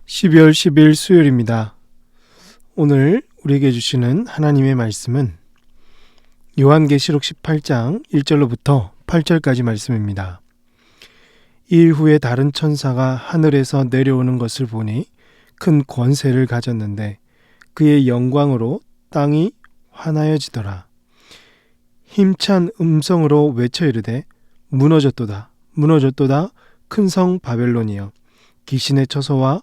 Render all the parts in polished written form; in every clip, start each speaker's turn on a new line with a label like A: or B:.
A: 12월 10일 수요일입니다. 오늘 우리에게 주시는 하나님의 말씀은 요한계시록 18장 1절로부터 8절까지 말씀입니다. 일 후에 다른 천사가 하늘에서 내려오는 것을 보니 큰 권세를 가졌는데 그의 영광으로 땅이 환하여지더라. 힘찬 음성으로 외쳐 이르되 무너졌도다 무너졌도다 큰 성 바벨론이여 귀신의 처소와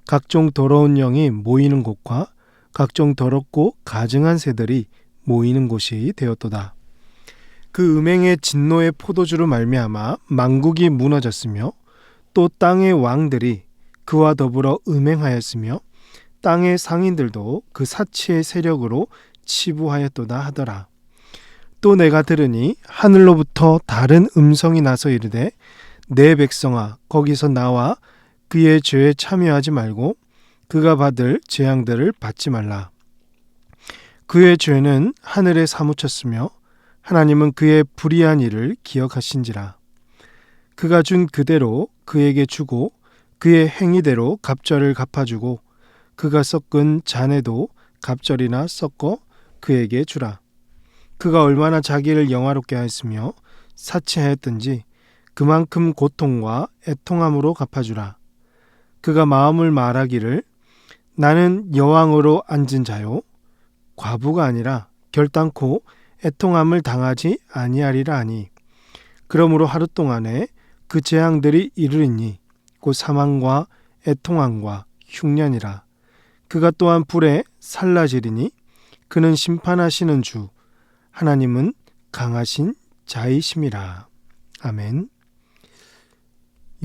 A: 각종 더러운 영이 모이는 곳과 각종 더럽고 가증한 새들이 모이는 곳이 되었도다. 그 음행의 진노의 포도주로 말미암아 만국이 무너졌으며 또 땅의 왕들이 그와 더불어 음행하였으며 땅의 상인들도 그 사치의 세력으로 치부하였도다 하더라. 또 내가 들으니 하늘로부터 다른 음성이 나서 이르되 내 백성아 거기서 나와 그의 죄에 참여하지 말고 그가 받을 재앙들을 받지 말라. 그의 죄는 하늘에 사무쳤으며 하나님은 그의 불의한 일을 기억하신지라. 그가 준 그대로 그에게 주고 그의 행위대로 갑절을 갚아주고 그가 섞은 잔에도 갑절이나 섞어 그에게 주라. 그가 얼마나 자기를 영화롭게 하였으며 사치하였든지 그만큼 고통과 애통함으로 갚아주라. 그가 마음을 말하기를 나는 여왕으로 앉은 자요 과부가 아니라 결단코 애통함을 당하지 아니하리라 하니 그러므로 하루 동안에 그 재앙들이 이르리니 곧 사망과 애통함과 흉년이라. 그가 또한 불에 살라지리니 그는 심판하시는 주 하나님은 강하신 자이심이라. 아멘.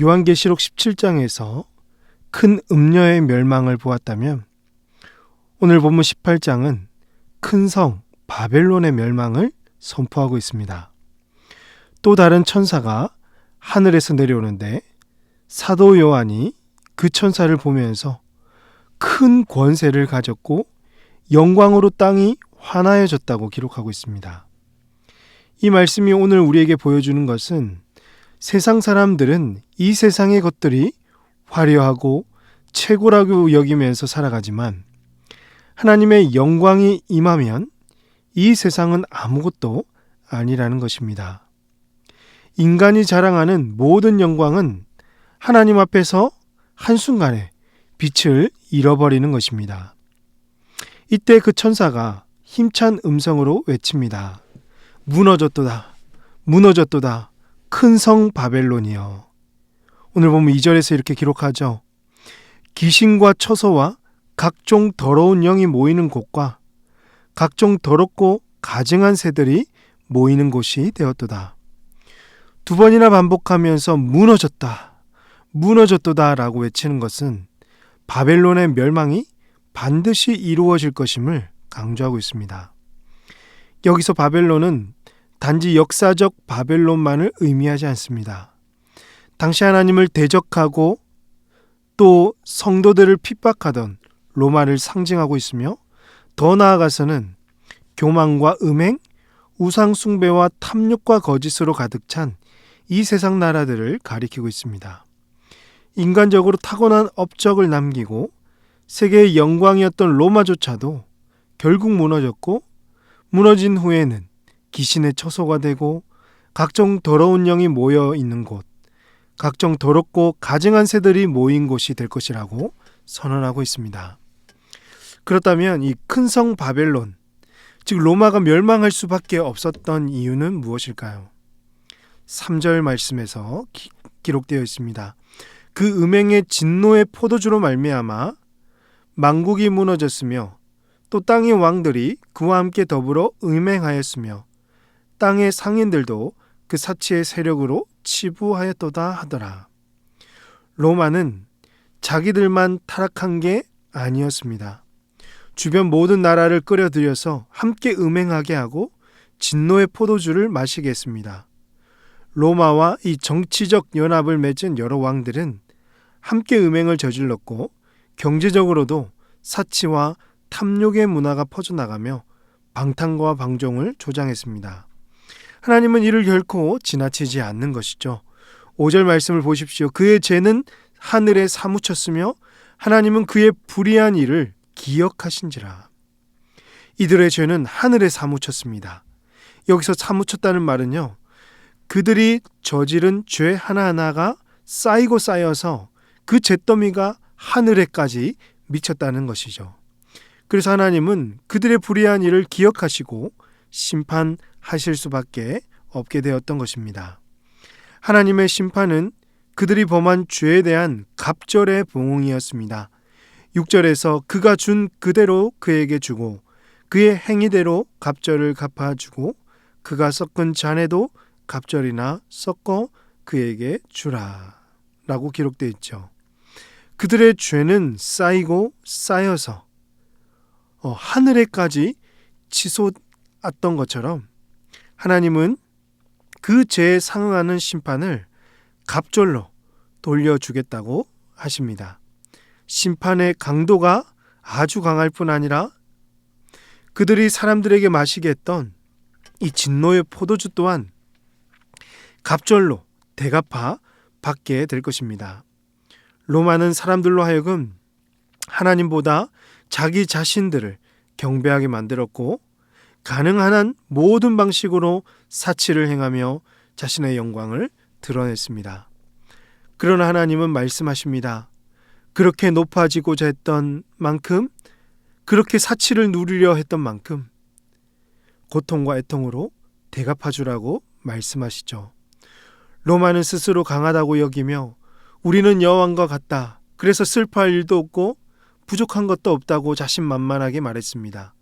A: 요한계시록 17장에서 큰 음녀의 멸망을 보았다면 오늘 본문 18장은 큰 성 바벨론의 멸망을 선포하고 있습니다. 또 다른 천사가 하늘에서 내려오는데 사도 요한이 그 천사를 보면서 큰 권세를 가졌고 영광으로 땅이 환하여졌다고 기록하고 있습니다. 이 말씀이 오늘 우리에게 보여주는 것은 세상 사람들은 이 세상의 것들이 화려하고 최고라고 여기면서 살아가지만 하나님의 영광이 임하면 이 세상은 아무것도 아니라는 것입니다. 인간이 자랑하는 모든 영광은 하나님 앞에서 한순간에 빛을 잃어버리는 것입니다. 이때 그 천사가 힘찬 음성으로 외칩니다. 무너졌도다 무너졌도다 큰 성 바벨론이여. 오늘 보면 2절에서 이렇게 기록하죠. 귀신과 처소와 각종 더러운 영이 모이는 곳과 각종 더럽고 가증한 새들이 모이는 곳이 되었도다. 두 번이나 반복하면서 무너졌다 무너졌도다 라고 외치는 것은 바벨론의 멸망이 반드시 이루어질 것임을 강조하고 있습니다. 여기서 바벨론은 단지 역사적 바벨론만을 의미하지 않습니다. 당시 하나님을 대적하고 또 성도들을 핍박하던 로마를 상징하고 있으며 더 나아가서는 교만과 음행, 우상 숭배와 탐욕과 거짓으로 가득 찬 이 세상 나라들을 가리키고 있습니다. 인간적으로 타고난 업적을 남기고 세계의 영광이었던 로마조차도 결국 무너졌고 무너진 후에는 귀신의 처소가 되고 각종 더러운 영이 모여 있는 곳, 각종 더럽고 가증한 새들이 모인 곳이 될 것이라고 선언하고 있습니다. 그렇다면 이 큰 성 바벨론, 즉 로마가 멸망할 수밖에 없었던 이유는 무엇일까요? 3절 말씀에서 기록되어 있습니다. 그 음행의 진노의 포도주로 말미암아 만국이 무너졌으며 또 땅의 왕들이 그와 함께 더불어 음행하였으며 땅의 상인들도 그 사치의 세력으로 치부하였도다 하더라. 로마는 자기들만 타락한 게 아니었습니다. 주변 모든 나라를 끌어들여서 함께 음행하게 하고 진노의 포도주를 마시게 했습니다. 로마와 이 정치적 연합을 맺은 여러 왕들은 함께 음행을 저질렀고 경제적으로도 사치와 탐욕의 문화가 퍼져나가며 방탕과 방종을 조장했습니다. 하나님은 이를 결코 지나치지 않는 것이죠. 5절 말씀을 보십시오. 그의 죄는 하늘에 사무쳤으며 하나님은 그의 불의한 일을 기억하신지라. 이들의 죄는 하늘에 사무쳤습니다. 여기서 사무쳤다는 말은요, 그들이 저지른 죄 하나하나가 쌓이고 쌓여서 그 잿더미가 하늘에까지 미쳤다는 것이죠. 그래서 하나님은 그들의 불의한 일을 기억하시고 심판하실 수밖에 없게 되었던 것입니다. 하나님의 심판은 그들이 범한 죄에 대한 갑절의 봉응이었습니다. 6절에서 그가 준 그대로 그에게 주고 그의 행위대로 갑절을 갚아주고 그가 섞은 잔에도 갑절이나 섞어 그에게 주라 라고 기록되어 있죠. 그들의 죄는 쌓이고 쌓여서 하늘에까지 치솟았던 것처럼 하나님은 그 죄에 상응하는 심판을 갑절로 돌려주겠다고 하십니다. 심판의 강도가 아주 강할 뿐 아니라 그들이 사람들에게 마시게 했던 이 진노의 포도주 또한 갑절로 대갚아 받게 될 것입니다. 로마는 사람들로 하여금 하나님보다 자기 자신들을 경배하게 만들었고 가능한 한 모든 방식으로 사치를 행하며 자신의 영광을 드러냈습니다. 그러나 하나님은 말씀하십니다. 그렇게 높아지고자 했던 만큼, 그렇게 사치를 누리려 했던 만큼 고통과 애통으로 대갚아주라고 말씀하시죠. 로마는 스스로 강하다고 여기며 우리는 여왕과 같다. 그래서 슬퍼할 일도 없고 부족한 것도 없다고 자신만만하게 말했습니다.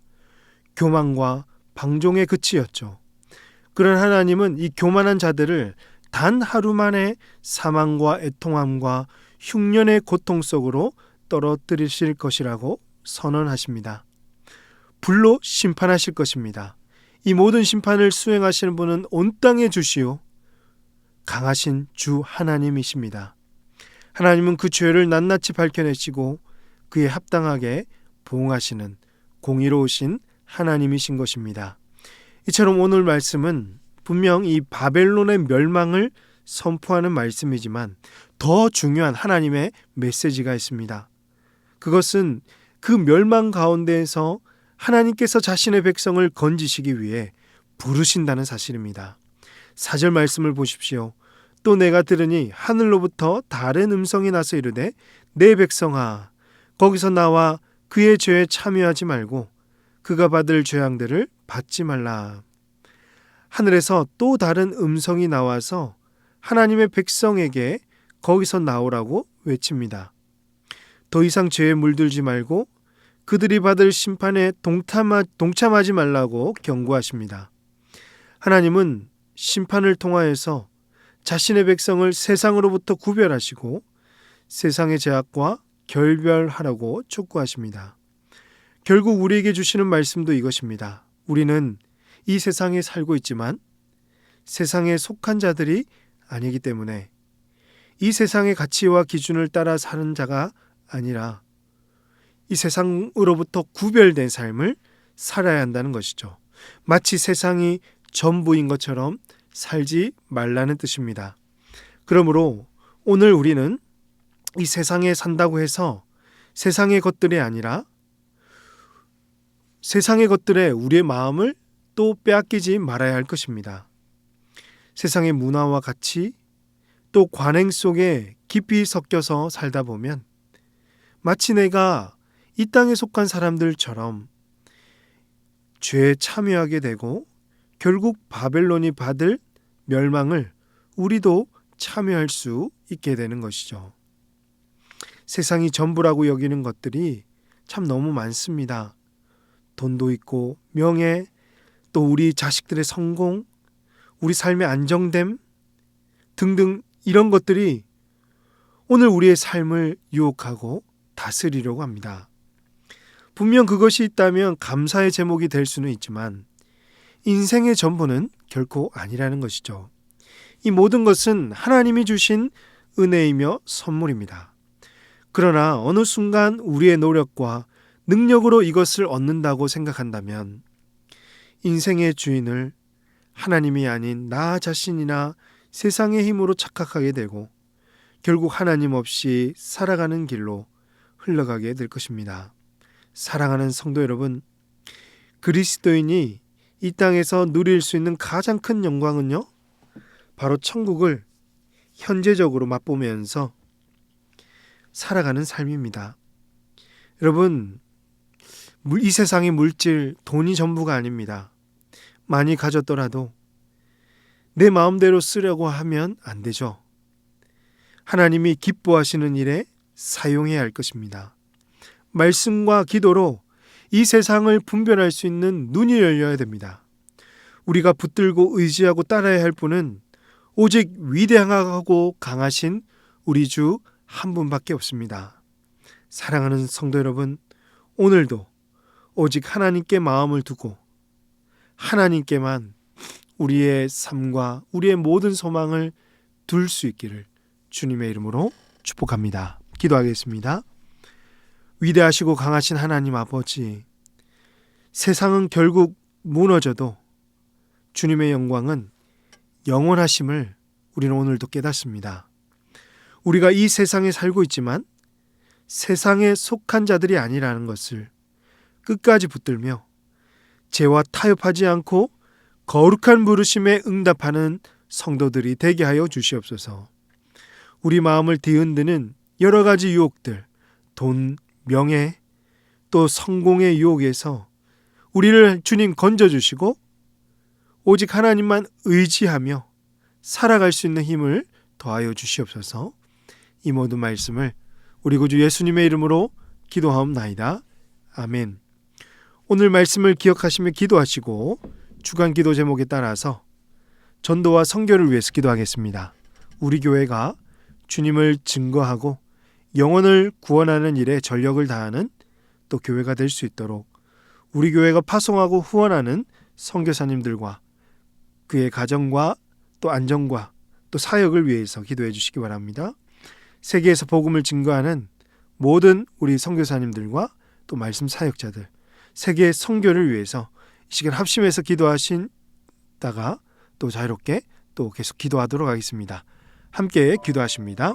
A: 교만과 방종의 그치였죠. 그런 하나님은 이 교만한 자들을 단 하루 만에 사망과 애통함과 흉년의 고통 속으로 떨어뜨리실 것이라고 선언하십니다. 불로 심판하실 것입니다. 이 모든 심판을 수행하시는 분은 온 땅의 주시오 강하신 주 하나님이십니다. 하나님은 그 죄를 낱낱이 밝혀내시고 그에 합당하게 보응하시는 공의로우신 하나님이신 것입니다. 이처럼 오늘 말씀은 분명 이 바벨론의 멸망을 선포하는 말씀이지만 더 중요한 하나님의 메시지가 있습니다. 그것은 그 멸망 가운데에서 하나님께서 자신의 백성을 건지시기 위해 부르신다는 사실입니다. 4절 말씀을 보십시오. 또 내가 들으니 하늘로부터 다른 음성이 나서 이르되 내 백성아 거기서 나와 그의 죄에 참여하지 말고 그가 받을 죄악들을 받지 말라. 하늘에서 또 다른 음성이 나와서 하나님의 백성에게 거기서 나오라고 외칩니다. 더 이상 죄에 물들지 말고 그들이 받을 심판에 동참하지 말라고 경고하십니다. 하나님은 심판을 통하여서 자신의 백성을 세상으로부터 구별하시고 세상의 죄악과 결별하라고 촉구하십니다. 결국 우리에게 주시는 말씀도 이것입니다. 우리는 이 세상에 살고 있지만 세상에 속한 자들이 아니기 때문에 이 세상의 가치와 기준을 따라 사는 자가 아니라 이 세상으로부터 구별된 삶을 살아야 한다는 것이죠. 마치 세상이 전부인 것처럼 살지 말라는 뜻입니다. 그러므로 오늘 우리는 이 세상에 산다고 해서 세상의 것들이 아니라 세상의 것들에 우리의 마음을 또 빼앗기지 말아야 할 것입니다. 세상의 문화와 가치 또 관행 속에 깊이 섞여서 살다 보면 마치 내가 이 땅에 속한 사람들처럼 죄에 참여하게 되고 결국 바벨론이 받을 멸망을 우리도 참여할 수 있게 되는 것이죠. 세상이 전부라고 여기는 것들이 참 너무 많습니다. 돈도 있고 명예, 또 우리 자식들의 성공, 우리 삶의 안정됨 등등 이런 것들이 오늘 우리의 삶을 유혹하고 다스리려고 합니다. 분명 그것이 있다면 감사의 제목이 될 수는 있지만 인생의 전부는 결코 아니라는 것이죠. 이 모든 것은 하나님이 주신 은혜이며 선물입니다. 그러나 어느 순간 우리의 노력과 능력으로 이것을 얻는다고 생각한다면 인생의 주인을 하나님이 아닌 나 자신이나 세상의 힘으로 착각하게 되고 결국 하나님 없이 살아가는 길로 흘러가게 될 것입니다. 사랑하는 성도 여러분, 그리스도인이 이 땅에서 누릴 수 있는 가장 큰 영광은요, 바로 천국을 현재적으로 맛보면서 살아가는 삶입니다. 여러분, 이 세상의 물질, 돈이 전부가 아닙니다. 많이 가졌더라도 내 마음대로 쓰려고 하면 안 되죠. 하나님이 기뻐하시는 일에 사용해야 할 것입니다. 말씀과 기도로 이 세상을 분별할 수 있는 눈이 열려야 됩니다. 우리가 붙들고 의지하고 따라야 할 분은 오직 위대하고 강하신 우리 주 한 분밖에 없습니다. 사랑하는 성도 여러분, 오늘도 오직 하나님께 마음을 두고 하나님께만 우리의 삶과 우리의 모든 소망을 둘 수 있기를 주님의 이름으로 축복합니다. 기도하겠습니다. 위대하시고 강하신 하나님 아버지, 세상은 결국 무너져도 주님의 영광은 영원하심을 우리는 오늘도 깨닫습니다. 우리가 이 세상에 살고 있지만 세상에 속한 자들이 아니라는 것을 끝까지 붙들며 죄와 타협하지 않고 거룩한 부르심에 응답하는 성도들이 되게 하여 주시옵소서. 우리 마음을 뒤흔드는 여러 가지 유혹들, 돈, 명예, 또 성공의 유혹에서 우리를 주님 건져주시고 오직 하나님만 의지하며 살아갈 수 있는 힘을 더하여 주시옵소서. 이 모든 말씀을 우리 구주 예수님의 이름으로 기도하옵나이다. 아멘. 오늘 말씀을 기억하시며 기도하시고 주간 기도 제목에 따라서 전도와 선교를 위해서 기도하겠습니다. 우리 교회가 주님을 증거하고 영혼을 구원하는 일에 전력을 다하는 또 교회가 될 수 있도록 우리 교회가 파송하고 후원하는 선교사님들과 그의 가정과 또 안정과 또 사역을 위해서 기도해 주시기 바랍니다. 세계에서 복음을 증거하는 모든 우리 선교사님들과 또 말씀 사역자들, 세계 선교를 위해서 이 시간 합심해서 기도하신다가 또 자유롭게 또 계속 기도하도록 하겠습니다. 함께 기도하십니다.